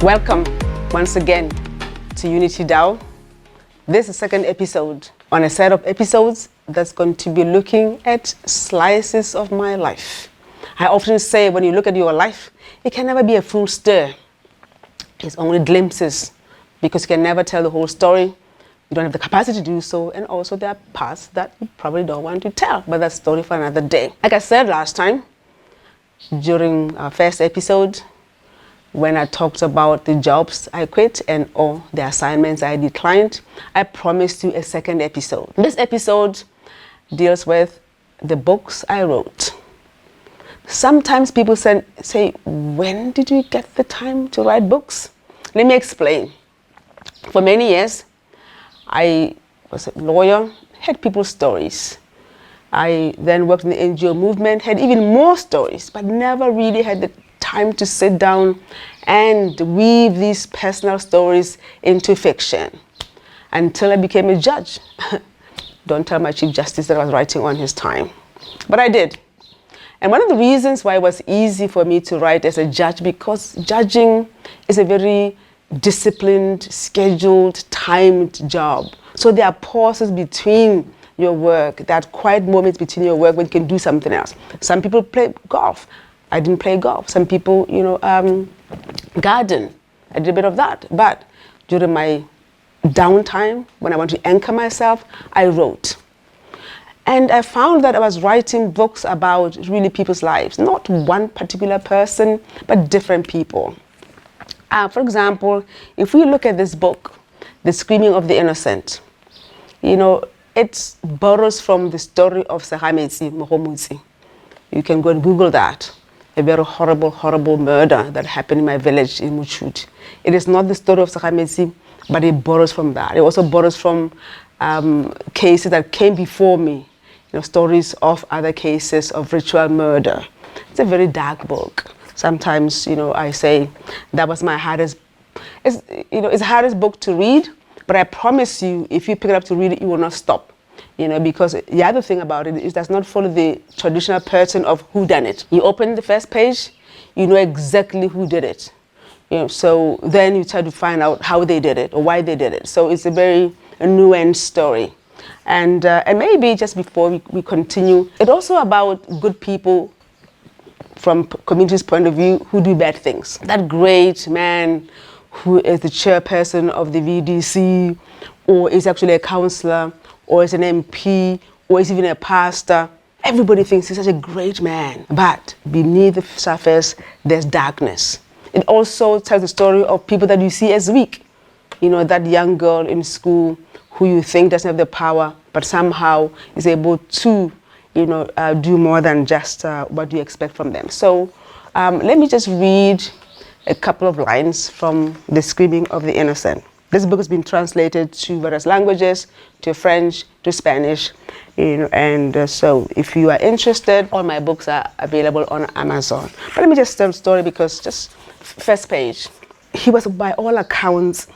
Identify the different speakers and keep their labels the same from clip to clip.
Speaker 1: Welcome once again to Unity DAO. This is the second episode on a set of episodes that's going to be looking at slices of my life. I often say when you look at your life, it can never be a full story. It's only glimpses because you can never tell the whole story. You don't have the capacity to do so, and also there are parts that you probably don't want to tell, but that's a story for another day. Like I said last time, during our first episode, when I talked about the jobs I quit and all the assignments I declined, I promised you a second episode. This episode deals with the books I wrote. Sometimes people say, when did you get the time to write books? Let me explain. For many years, I was a lawyer, had people's stories. I then worked in the NGO movement, had even more stories, but never really had the time to sit down and weave these personal stories into fiction until I became a judge. Don't tell my Chief Justice that I was writing on his time, but I did. And one of the reasons why it was easy for me to write as a judge, because judging is a very disciplined, scheduled, timed job. So there are pauses between your work, that quiet moments between your work when you can do something else. Some people play golf. I didn't play golf. Some people, garden. I did a bit of that. But during my downtime, when I want to anchor myself, I wrote. And I found that I was writing books about really people's lives, not one particular person, but different people. For example, if we look at this book, The Screaming of the Innocent, it borrows from the story of Sehametsi Mohomutsi. You can go and Google that. A very horrible, horrible murder that happened in my village in Muchut. It is not the story of Sehametsi, but it borrows from that. It also borrows from cases that came before me, stories of other cases of ritual murder. It's a very dark book. Sometimes, I say that was my hardest, it's the hardest book to read, but I promise you, if you pick it up to read it, you will not stop. Because the other thing about it is it does not follow the traditional pattern of who done it. You open the first page, you know exactly who did it. So then you try to find out how they did it or why they did it. So it's a very nuanced story. And maybe just before we continue, it's also about good people from community's point of view who do bad things. That great man who is the chairperson of the VDC, or is actually a councillor, or is an MP, or is even a pastor. Everybody thinks he's such a great man, but beneath the surface, there's darkness. It also tells the story of people that you see as weak. That young girl in school who you think doesn't have the power, but somehow is able to, do more than just what you expect from them. So let me just read a couple of lines from The Screaming of the Innocent. This book has been translated to various languages, to French, to Spanish, so if you are interested, all my books are available on Amazon. But let me just tell the story because just first page. He was by all accounts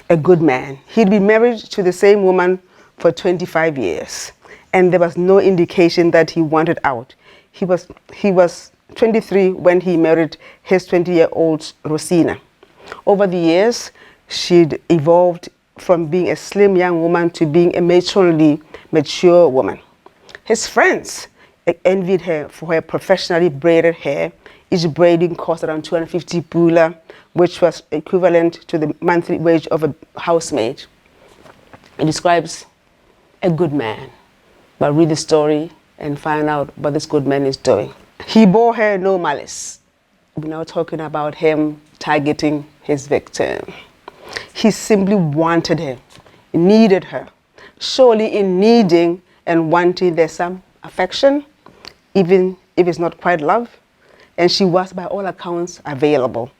Speaker 1: a good man. He'd been married to the same woman for 25 years, and there was no indication that he wanted out. He was 23 when he married his 20-year-old Rosina. Over the years, she'd evolved from being a slim young woman to being a matronly, mature woman. His friends envied her for her professionally braided hair. Each braiding cost around 250 pula, which was equivalent to the monthly wage of a housemaid. It describes a good man, but read the story and find out what this good man is doing. He bore her no malice. We're now talking about him targeting his victim. He simply wanted her, needed her. Surely in needing and wanting there's some affection, even if it's not quite love. And she was by all accounts available.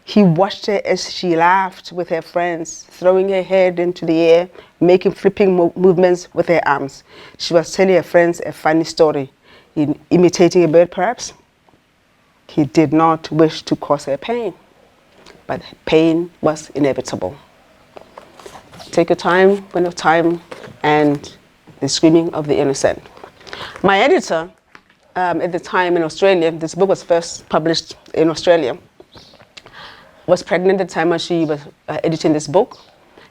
Speaker 1: He watched her as she laughed with her friends, throwing her head into the air, making flipping movements with her arms. She was telling her friends a funny story, imitating a bird perhaps. He did not wish to cause her pain, but pain was inevitable. Take your time, when of time, and The Screaming of the Innocent. My editor, at the time in Australia, this book was first published in Australia, was pregnant at the time when she was editing this book.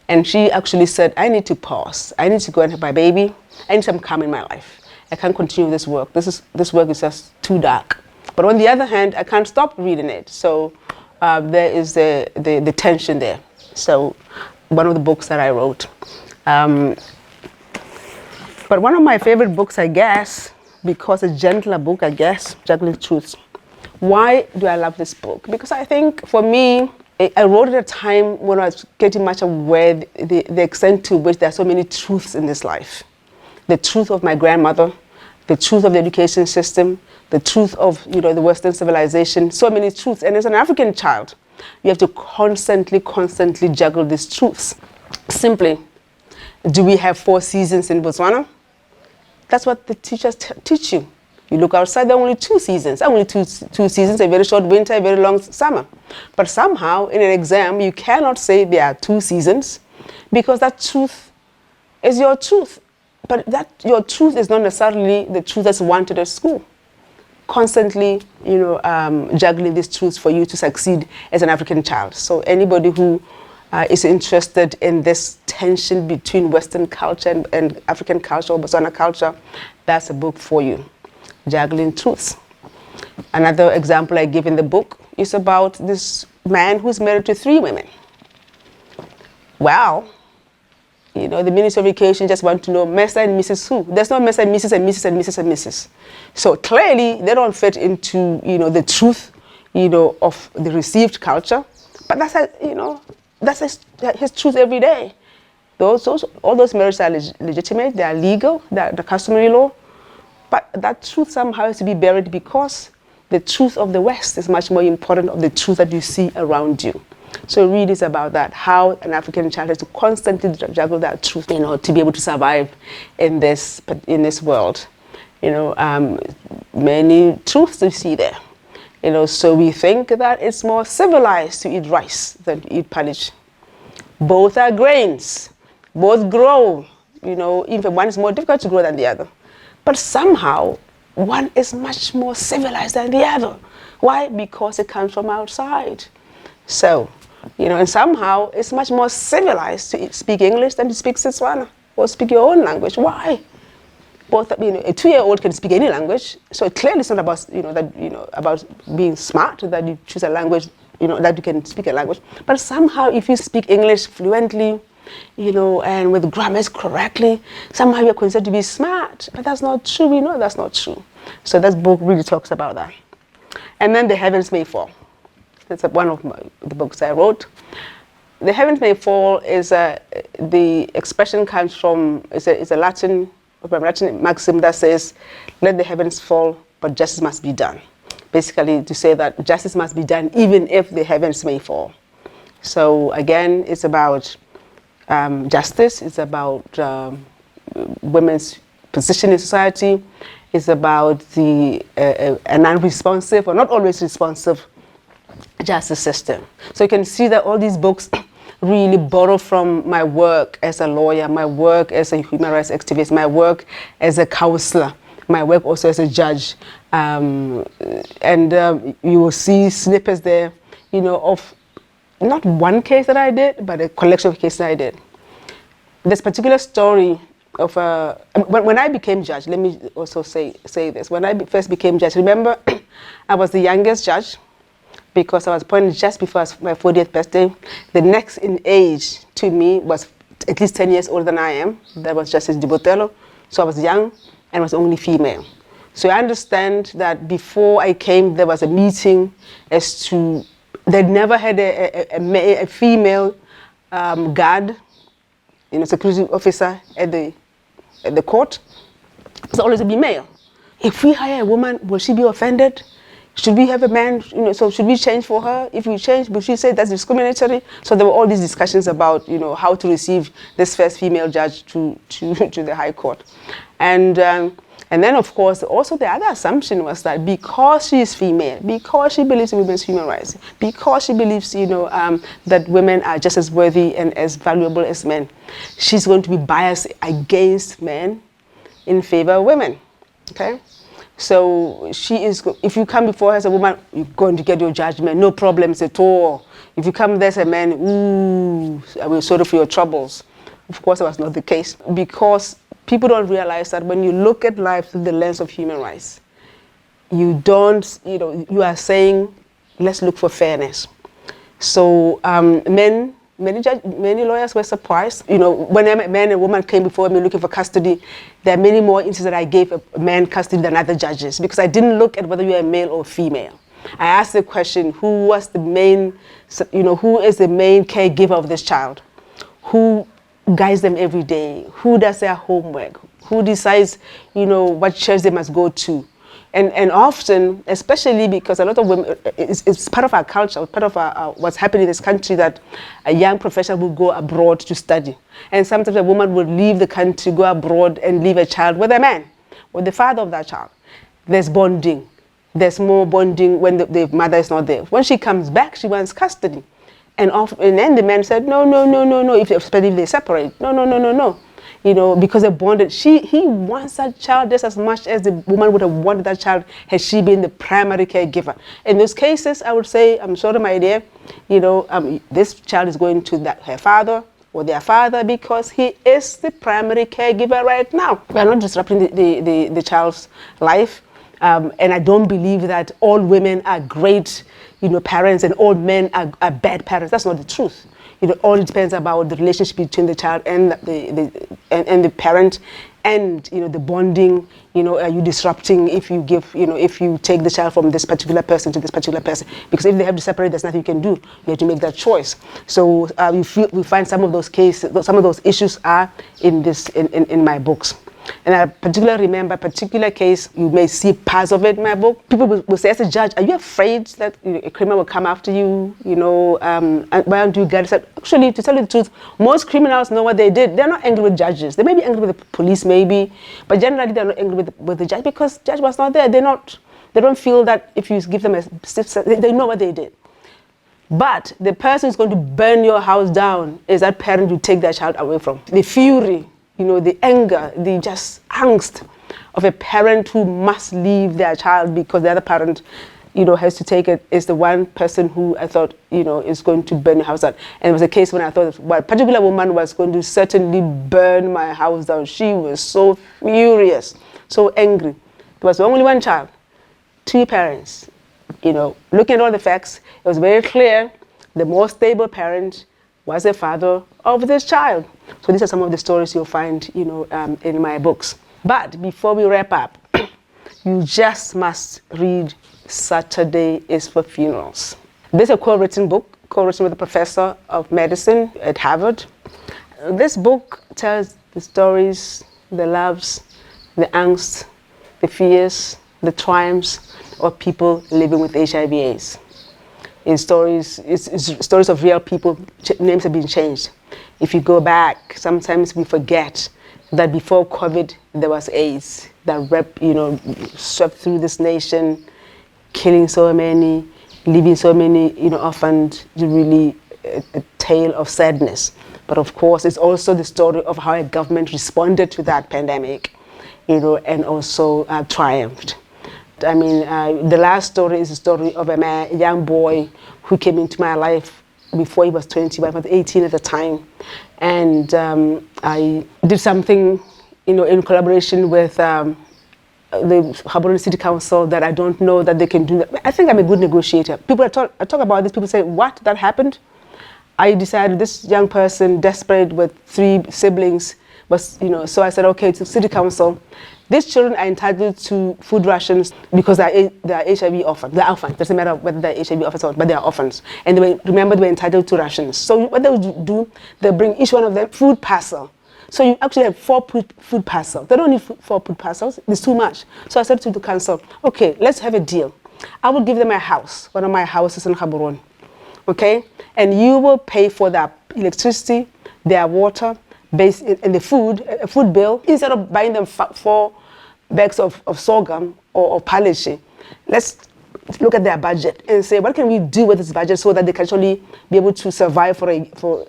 Speaker 1: And she actually said, I need to pause. I need to go and have my baby. I need some calm in my life. I can't continue this work. This work is just too dark. But on the other hand, I can't stop reading it. So there is the tension there. So one of the books that I wrote. But one of my favorite books, I guess, because a gentler book, I guess, Juggling Truths. Why do I love this book? Because I think for me, I wrote at a time when I was getting much aware the extent to which there are so many truths in this life. The truth of my grandmother, the truth of the education system, the truth of the Western civilization, so many truths. And as an African child, you have to constantly juggle these truths. Simply, do we have 4 seasons in Botswana? That's what the teachers teach you. You look outside, there are only 2 seasons. Only two seasons, a very short winter, a very long summer. But somehow, in an exam, you cannot say there are 2 seasons because that truth is your truth. But your truth is not necessarily the truth that's wanted at school. Constantly, juggling these truths for you to succeed as an African child. So anybody who is interested in this tension between Western culture and African culture or Botswana culture, that's a book for you. Juggling Truths. Another example I give in the book is about this man who's married to 3 women. Wow. The Ministry of Education just want to know Mr. and Mrs. who. There's no Mr. and Mrs. and Mrs. and Mrs. and Mrs. So clearly they don't fit into the truth of the received culture. But that's his truth every day. All those marriages are legitimate, they are legal, they're the customary law. But that truth somehow has to be buried because the truth of the West is much more important than the truth that you see around you. So really it's about that, how an African child has to constantly juggle that truth, to be able to survive in this world. Many truths you see there. So we think that it's more civilized to eat rice than to eat porridge. Both are grains, both grow, even one is more difficult to grow than the other. But somehow, one is much more civilized than the other. Why? Because it comes from outside. So, and somehow it's much more civilized to speak English than to speak Setswana or speak your own language. Why? Both, a 2-year-old can speak any language. So clearly it's not about, about being smart, that you choose a language, that you can speak a language. But somehow if you speak English fluently, and with grammars correctly, somehow you're considered to be smart. But that's not true. We know that's not true. So this book really talks about that. And then The Heavens May Fall. That's one of the books I wrote. The Heavens May Fall is the expression comes from, it's a Latin maxim that says, let the heavens fall, but justice must be done. Basically to say that justice must be done even if the heavens may fall. So again, it's about justice, it's about women's position in society, it's about an unresponsive or not always responsive justice system. So you can see that all these books really borrow from my work as a lawyer, my work as a human rights activist, my work as a counselor, my work also as a judge. You will see snippets there, of not one case that I did, but a collection of cases I did. This particular story of when I became judge, let me also say this. When I first became judge, remember, I was the youngest judge because I was appointed just before my 40th birthday. The next in age to me was at least 10 years older than I am. That was Justice Dibotelo. So I was young and was only female. So I understand that before I came, there was a meeting as to, they never had a female guard, security officer at the court. It's always to be male. If we hire a woman, will she be offended? Should we have a man, so should we change for her? If we change, will she say that's discriminatory? So there were all these discussions about, how to receive this first female judge to the High Court. And then, of course, also the other assumption was that because she is female, because she believes in women's human rights, because she believes, that women are just as worthy and as valuable as men, she's going to be biased against men in favor of women, okay? So if you come before her as a woman, you're going to get your judgment, no problems at all. If you come there as a man, ooh, I will sorry for your troubles. Of course, that was not the case, because people don't realize that when you look at life through the lens of human rights, you are saying, let's look for fairness. So many lawyers were surprised. When a man and woman came before me looking for custody, there are many more instances that I gave a man custody than other judges, because I didn't look at whether you're a male or female. I asked the question, who is the main caregiver of this child? Who guides them every day? Who does their homework? Who decides, what church they must go to? And often, especially because a lot of women, it's part of our culture, part of what's happening in this country, that a young professional will go abroad to study. And sometimes a woman would leave the country, go abroad, and leave a child with a man, with the father of that child. There's bonding. There's more bonding when the mother is not there. When she comes back, she wants custody. And then the man said, no, especially if they separate. No. Because they're bonded. He wants that child just as much as the woman would have wanted that child had she been the primary caregiver. In those cases, I would say, I'm sure my dear, this child is going to her father or their father because he is the primary caregiver right now. We are not disrupting the child's life. And I don't believe that all women are great, parents and all men are bad parents. That's not the truth. All depends about the relationship between the child and the parent, and the bonding. Are you disrupting if you take the child from this particular person to this particular person? Because if they have to separate, there's nothing you can do. You have to make that choice. So we find some of those cases, some of those issues are in my books. And I particularly remember a particular case. You may see parts of it in my book. People will say, as a judge, are you afraid that a criminal will come after you? And why don't you get it? Actually, to tell you the truth, most criminals know what they did. They're not angry with judges. They may be angry with the police, maybe, but generally they're not angry with the judge because the judge was not there. They don't feel that if you give them they know what they did. But the person who's going to burn your house down is that parent you take that child away from. The fury, the anger, the just angst of a parent who must leave their child because the other parent, has to take it, is the one person who I thought, is going to burn the house down. And it was a case when I thought a particular woman was going to certainly burn my house down. She was so furious, so angry. There was only one child, 2 parents. Looking at all the facts, it was very clear the more stable parent was the father of this child. So these are some of the stories you'll find, in my books. But before we wrap up, you just must read Saturday is for Funerals. This is a co-written book, co-written with a professor of medicine at Harvard. This book tells the stories, the loves, the angst, the fears, the triumphs of people living with HIV/AIDS. It's stories of real people. Names have been changed. If you go back, sometimes we forget that before COVID, there was AIDS that swept through this nation, killing so many, leaving so many, orphaned. Really a tale of sadness. But of course, it's also the story of how a government responded to that pandemic, and also triumphed. I mean, the last story is the story of a young boy who came into my life before he was 20, but I was 18 at the time. And I did something, in collaboration with the Gaborone City Council that I don't know that they can do. I think I'm a good negotiator. I talk about this, people say, what, that happened? I decided this young person, desperate with 3 siblings, so I said, okay, to City Council, these children are entitled to food rations because they are HIV orphans. They're orphans. Doesn't matter whether they're HIV orphans or not, but they are orphans. And they were entitled to rations. So what they would do, they bring each one of them food parcel. So you actually have 4 food parcels. They don't need 4 food parcels. It's too much. So I said to the council, okay, let's have a deal. I will give them a house, one of my houses in Gaborone. Okay? And you will pay for their electricity, their water, and the food bill. Instead of buying them 4 bags of sorghum or palishi, let's look at their budget and say, what can we do with this budget so that they can actually be able to survive for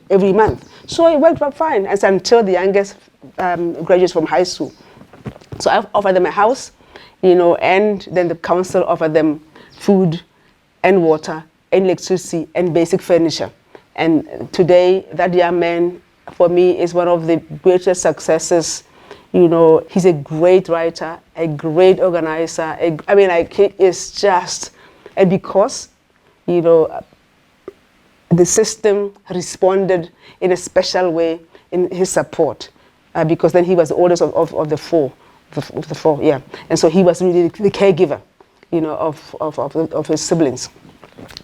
Speaker 1: every month? So it worked out fine, until the youngest graduates from high school. So I've offered them a house, and then the council offered them food and water and electricity and basic furniture. And today, that young man, for me, is one of the greatest successes. He's a great writer, a great organizer. He is just, and because, the system responded in a special way in his support, because then he was the oldest of the four, yeah. And so he was really the caregiver, of his siblings.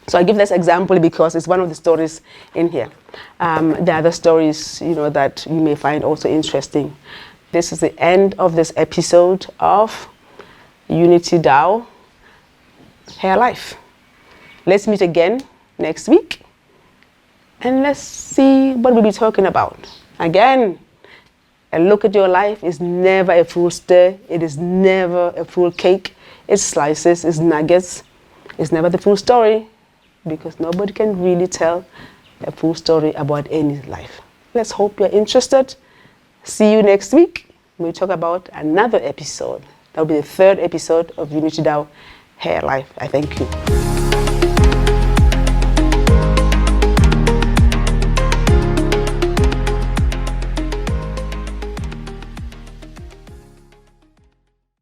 Speaker 1: So I give this example because it's one of the stories in here. The other stories, that you may find also interesting. This is the end of this episode of Unity Dao Hair Life. Let's meet again next week and let's see what we'll be talking about. Again, a look at your life is never a full stir. It is never a full cake. It's slices, it's nuggets. It's never the full story, because nobody can really tell a full story about any life. Let's hope you're interested. See you next week. We'll talk about another episode. That will be the third episode of Unity Dao Hair Life. I thank you.